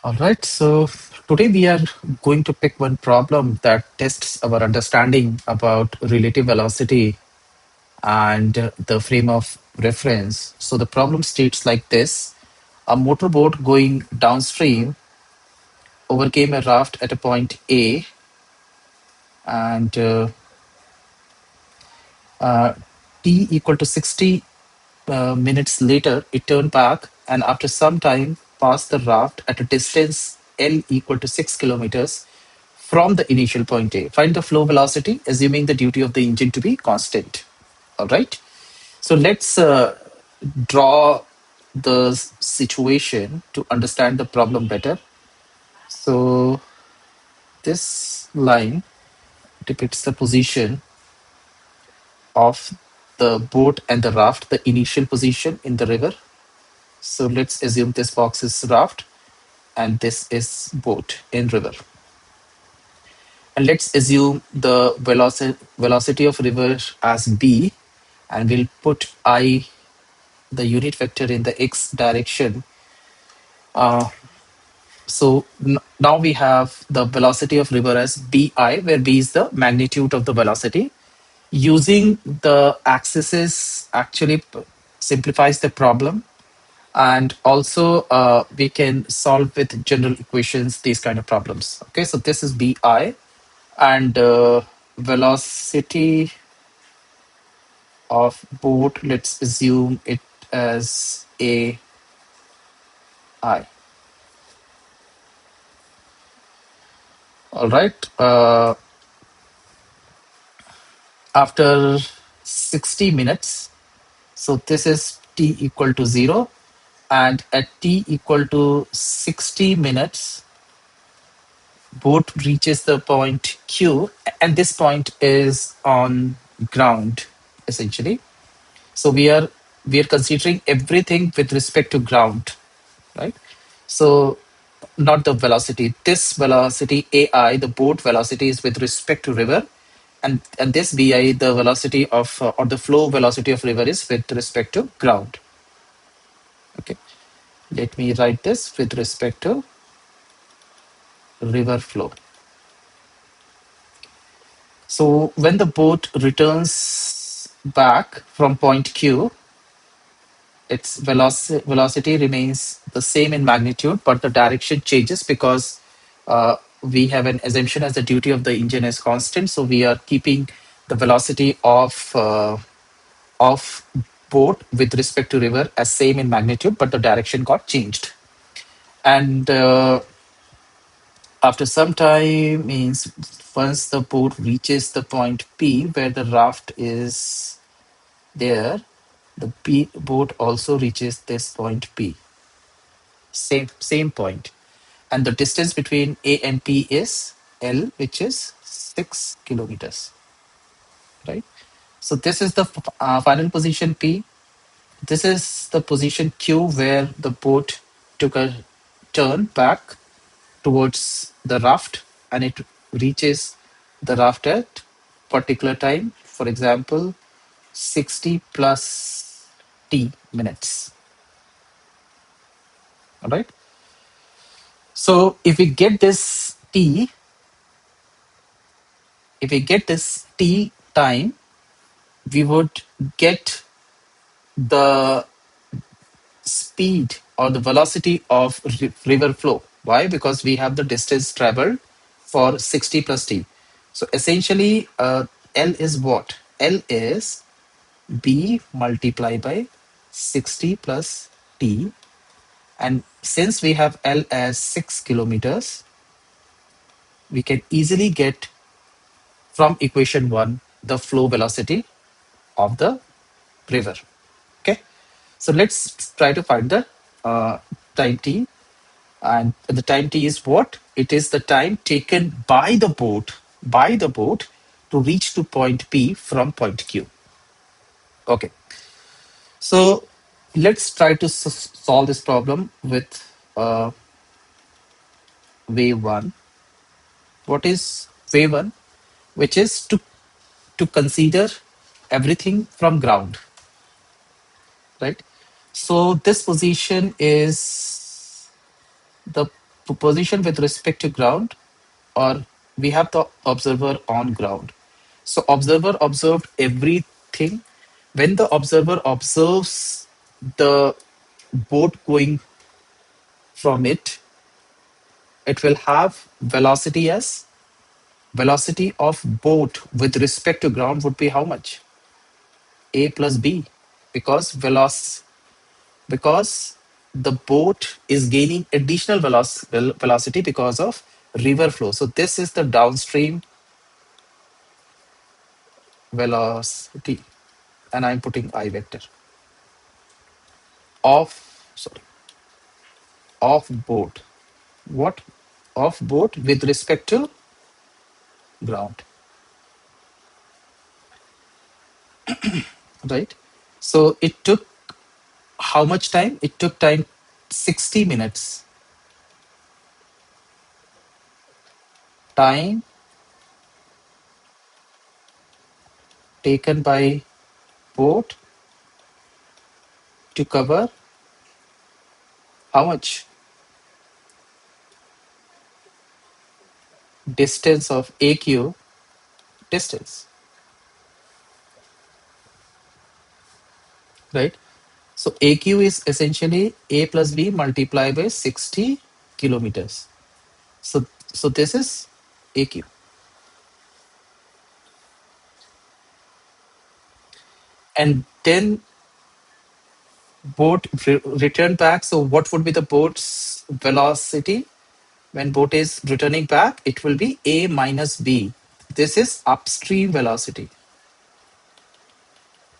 All right, so today we are going to pick one problem that tests our understanding about relative velocity and the frame of reference. So the problem states like this: a motorboat going downstream overcame a raft at a point A, and uh, t equal to 60 minutes later, it turned back and after some time passed the raft at a distance L equal to 6 kilometers from the initial point A. Find the flow velocity, assuming the duty of the engine to be constant. All right. So let's draw the situation to understand the problem better. So this line depicts the position of the boat and the raft, the initial position in the river. So let's assume this box is raft and this is boat in river. And let's assume the velocity of river as b, and we'll put I, the unit vector, in the x direction. Uh, so now we have the velocity of river as bi, where b is the magnitude of the velocity. Using the axes actually simplifies the problem, and also we can solve with general equations these kind of problems. Okay, so this is bi, and velocity of boat, let's assume it as a I. All right. After 60 minutes, so this is t equal to 0, and at t equal to 60 minutes, boat reaches the point Q, and this point is on ground essentially. So we are considering everything with respect to ground, right? So not the velocity. This velocity AI, the boat velocity, is with respect to river, and this BI, the velocity of or the flow velocity of river, is with respect to ground. Okay, let me write this with respect to river flow. So when the boat returns back from point Q, its velocity remains the same in magnitude, but the direction changes because we have an assumption as the duty of the engine is constant. So we are keeping the velocity of boat with respect to river as same in magnitude, but the direction got changed. And after some time means once the boat reaches the point P where the raft is there, the boat also reaches this point P. Same point. And the distance between A and P is L, which is 6 kilometers, right? So this is the final position P. This is the position Q where the boat took a turn back towards the raft, and it reaches the raft at particular time. For example, 60 plus t minutes. All right. So if we get this t time, we would get the speed or the velocity of river flow. Why? Because we have the distance traveled for 60 plus t. So essentially, L is what? L is B multiplied by 60 plus t. And since we have L as 6 kilometers, we can easily get from equation 1 the flow velocity of the river. Okay, so let's try to find the time t, and the time t is what? It is the time taken by the boat to reach to point P from point Q. Okay, so let's try to solve this problem with uh, way one. What is way one? Which is to consider everything from ground, right? So this position is the position with respect to ground, or we have the observer on ground. So observer observed everything. When the observer observes the boat going from it, it will have velocity as velocity of boat with respect to ground would be how much? A plus B, because because the boat is gaining additional velocity because of river flow. So this is the downstream velocity, and I'm putting I vector of, sorry, of boat. What? Of boat with respect to ground, right? So it took how much time? It took time 60 minutes. Time taken by boat to cover how much? Distance of AQ, distance, right? So AQ is essentially A plus B multiplied by 60 kilometers. So this is AQ. And then boat return back. So what would be the boat's velocity when boat is returning back? It will be A minus B. This is upstream velocity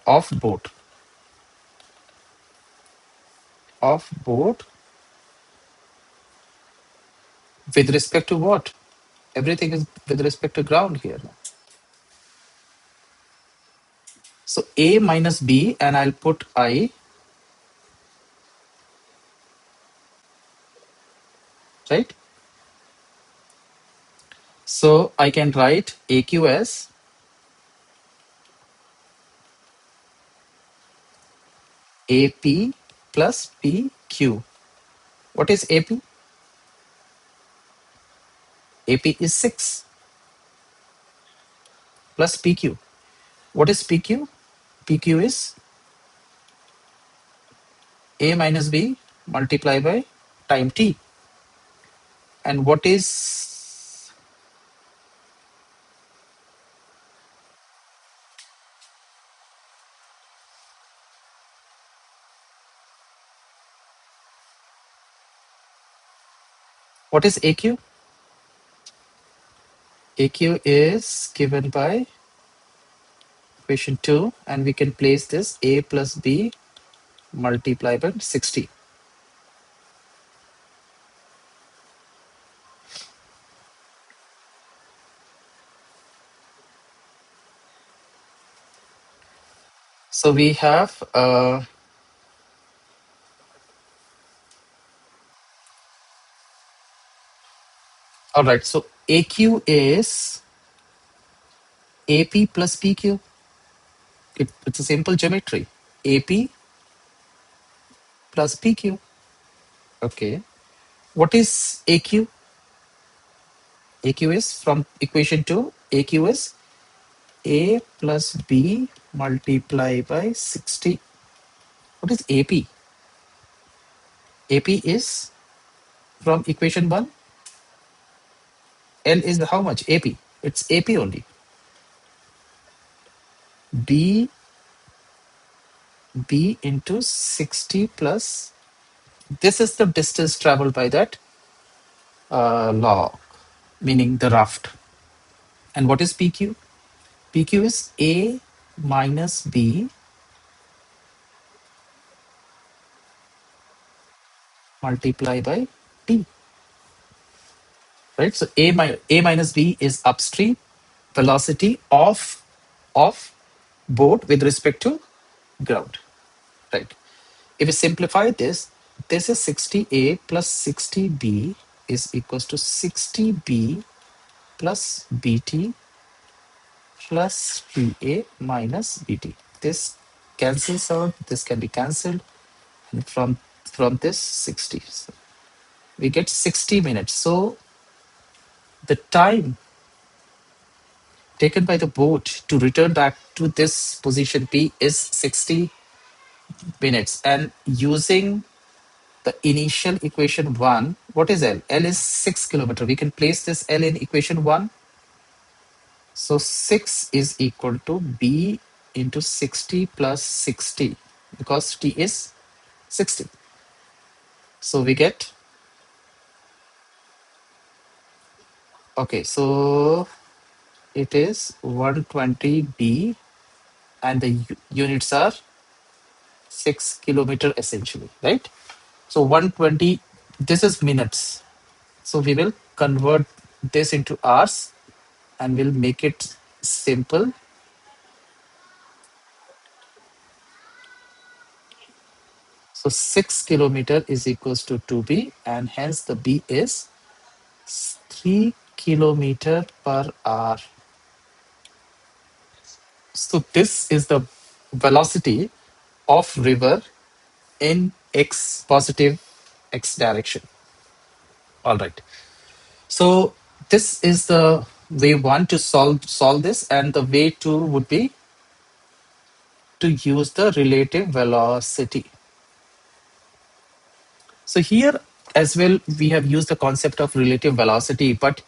of boat, of boat with respect to what? Everything is with respect to ground here. So A minus B, and I'll put I, right? So I can write AQ as AP plus PQ. What is AP? AP is 6 plus PQ. What is PQ? PQ is A minus B multiplied by time T. And what is AQ? AQ is given by equation 2, and we can place this A plus B multiplied by 60. So we have all right. So AQ is AP plus PQ. It's a simple geometry. AP plus PQ. Okay. What is AQ? AQ is from equation 2. AQ is A plus B multiplied by 60. What is AP? AP is from equation 1. L is how much? AP. It's AP only. B B into 60 plus. This is the distance traveled by that log, meaning the raft. And what is PQ? PQ is A minus B multiplied by T. Right? So A minus B is upstream velocity of boat with respect to ground. Right? If we simplify this, this is 60A plus 60B is equals to 60B plus BT plus 3A minus BT. This cancels out, this can be cancelled, and from this 60. we get 60 minutes. So the time taken by the boat to return back to this position P is 60 minutes. And using the initial equation 1, what is L? L is 6 kilometer. We can place this L in equation 1. So 6 is equal to B into 60 plus 60 because T is 60. So we get, okay, so it is 120 B and the units are 6 kilometer essentially, right? So 120, this is minutes. So we will convert this into hours and we'll make it simple. So 6 kilometer is equals to 2B and hence the B is 3 kilometer per hour. So this is the velocity of river in x positive x direction. All right. So this is the way one to solve this, and the way two would be to use the relative velocity. So here as well, we have used the concept of relative velocity, but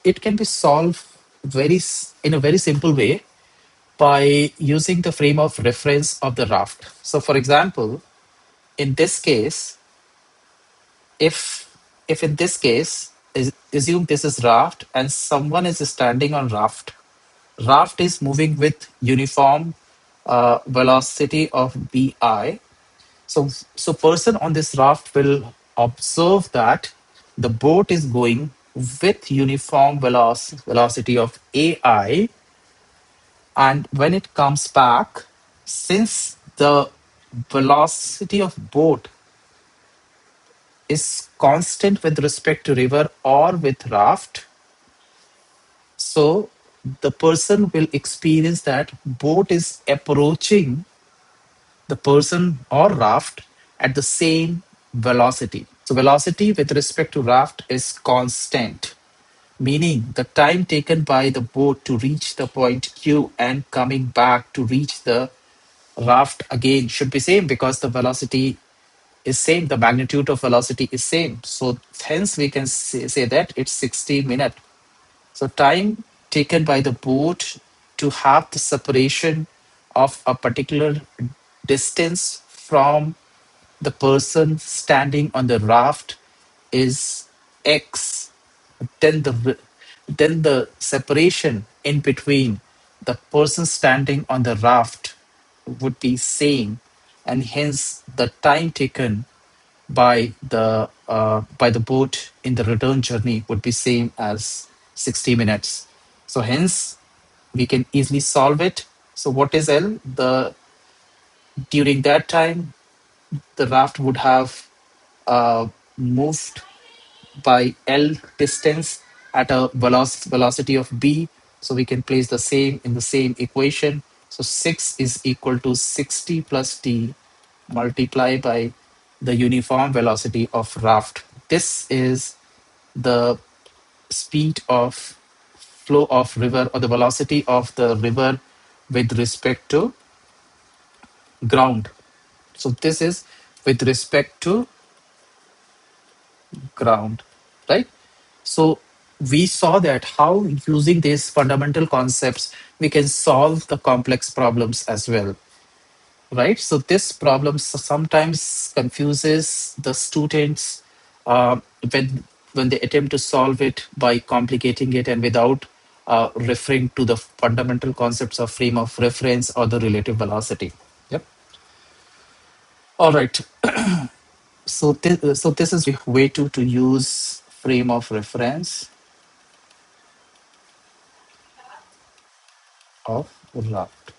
it can be solved in a very simple way by using the frame of reference of the raft. So for example, in this case, if in this case, assume this is raft and someone is standing on raft. Raft is moving with uniform velocity of bi. So person on this raft will observe that the boat is going with uniform velocity of ai, and when it comes back, since the velocity of boat is constant with respect to river or with raft, so the person will experience that boat is approaching the person or raft at the same velocity. So velocity with respect to raft is constant, meaning the time taken by the boat to reach the point Q and coming back to reach the raft again should be same because the velocity is same, the magnitude of velocity is same. So hence we can say that it's 60 minutes. So time taken by the boat to have the separation of a particular distance from the person standing on the raft is x. Then the separation in between the person standing on the raft would be same, and hence the time taken by the boat in the return journey would be same as 60 minutes. So hence we can easily solve it. So what is L? The during that time the raft would have moved by L distance at a velocity of B. So we can place the same in the same equation. So 6 is equal to 60 plus T multiplied by the uniform velocity of raft. This is the speed of flow of river or the velocity of the river with respect to ground. So this is with respect to ground, right? So we saw that how using these fundamental concepts we can solve the complex problems as well, right? So this problem sometimes confuses the students uh, when they attempt to solve it by complicating it and without referring to the fundamental concepts of frame of reference or the relative velocity. Yep. All right. So this is way to use frame of reference of raft.